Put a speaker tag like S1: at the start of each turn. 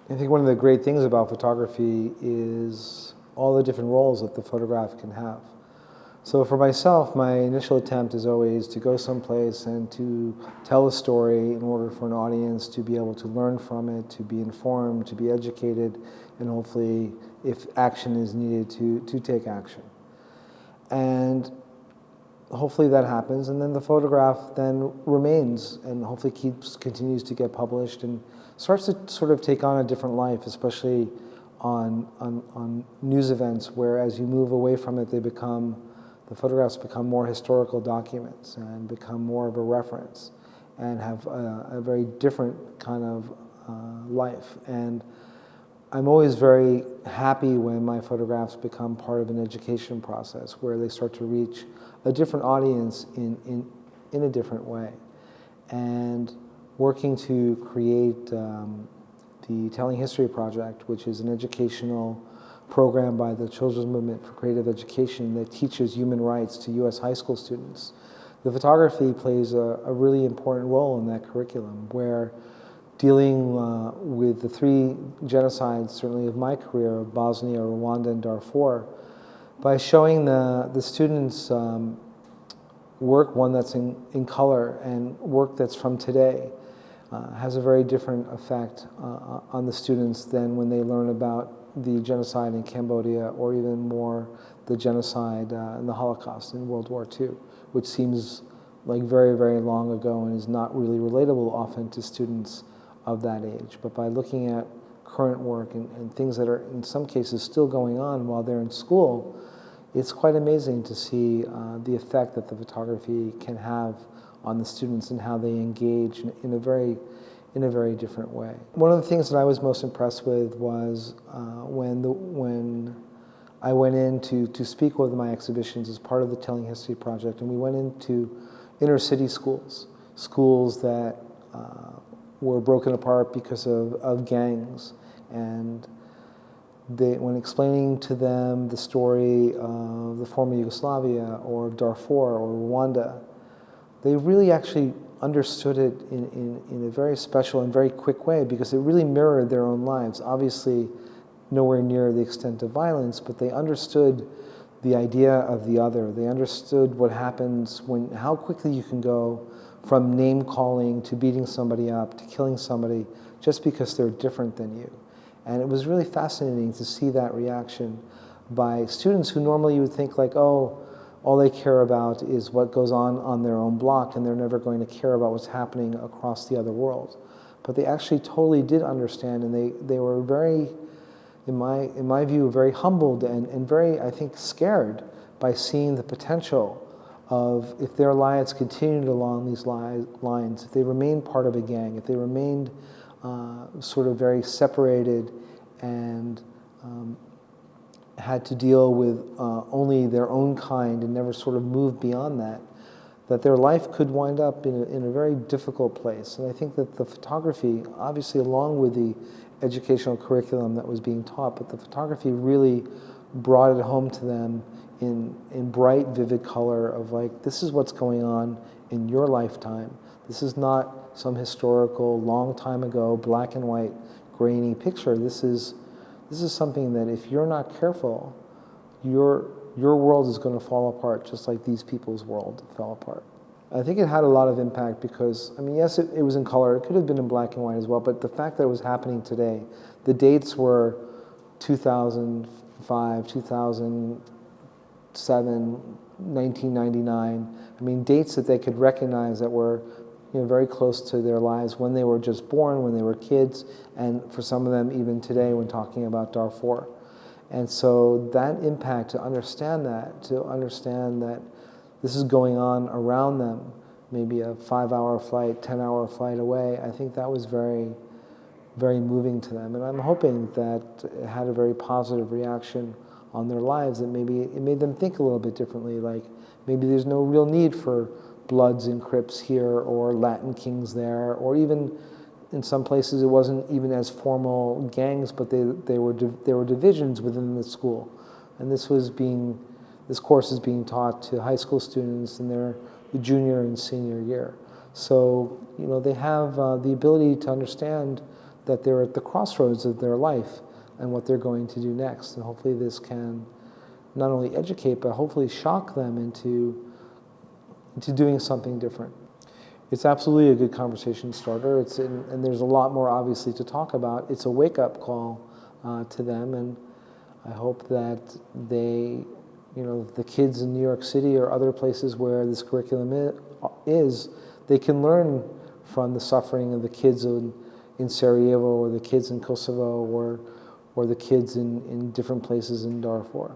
S1: I think one of the great things about photography is all the different roles that the photograph can have. So for myself, my initial attempt is always to go someplace and to tell a story in order for an audience to be able to learn from it, to be informed, to be educated, and hopefully, if action is needed, to take action. And hopefully that happens, and then the photograph then remains and hopefully continues to get published and starts to sort of take on a different life, especially on news events, where as you move away from it, the photographs become more historical documents and become more of a reference and have a very different kind of life. And I'm always very happy when my photographs become part of an education process where they start to reach a different audience in a different way. And working to create the Telling History Project, which is an educational program by the Children's Movement for Creative Education that teaches human rights to U.S. high school students. The photography plays a really important role in that curriculum, where dealing with the three genocides, certainly of my career, of Bosnia, Rwanda, and Darfur, by showing the students work, one that's in color and work that's from today, has a very different effect on the students than when they learn about the genocide in Cambodia, or even more the genocide and the Holocaust in World War II, which seems like very, very long ago and is not really relatable often to students of that age. But by looking at current work and things that are in some cases still going on while they're in school, it's quite amazing to see the effect that the photography can have on the students and how they engage in a very different way. One of the things that I was most impressed with was when I went in to speak with my exhibitions as part of the Telling History Project, and we went into inner city schools that were broken apart because of gangs. And when explaining to them the story of the former Yugoslavia or Darfur or Rwanda, they really actually understood it in a very special and very quick way, because it really mirrored their own lives. Obviously, nowhere near the extent of violence, but they understood the idea of the other. They understood what happens how quickly you can go from name calling to beating somebody up to killing somebody just because they're different than you. And it was really fascinating to see that reaction by students who normally you would think like, oh, all they care about is what goes on their own block, and they're never going to care about what's happening across the other world. But they actually totally did understand, and they were very, in my view, very humbled and very, I think, scared by seeing the potential of, if their lives continued along these lines, if they remained part of a gang, if they remained sort of very separated and had to deal with only their own kind and never sort of moved beyond that their life could wind up in a very difficult place. And I think that the photography, obviously along with the educational curriculum that was being taught, but the photography really brought it home to them in bright, vivid color of like, this is what's going on in your lifetime. This is not some historical, long time ago, black and white, grainy picture. This is something that if you're not careful, your world is going to fall apart just like these people's world fell apart. I think it had a lot of impact because, I mean, yes, it was in color. It could have been in black and white as well, but the fact that it was happening today, the dates were 2005, 2007, 1999. I mean, dates that they could recognize that were very close to their lives when they were just born, when they were kids, and for some of them even today when talking about Darfur. And so that impact, to understand that this is going on around them, maybe a 5-hour flight, 10-hour flight away, I think that was very, very moving to them. And I'm hoping that it had a very positive reaction on their lives, that maybe it made them think a little bit differently, like maybe there's no real need for Bloods and Crips here, or Latin Kings there, or even in some places it wasn't even as formal gangs, but there were divisions within the school, and this course is being taught to high school students in their junior and senior year. So they have the ability to understand that they're at the crossroads of their life and what they're going to do next. And hopefully this can not only educate, but hopefully shock them into doing something different. It's absolutely a good conversation starter. And there's a lot more obviously to talk about. It's a wake-up call to them, and I hope that they, the kids in New York City or other places where this curriculum is, they can learn from the suffering of the kids in Sarajevo, or the kids in Kosovo, or the kids in different places in Darfur.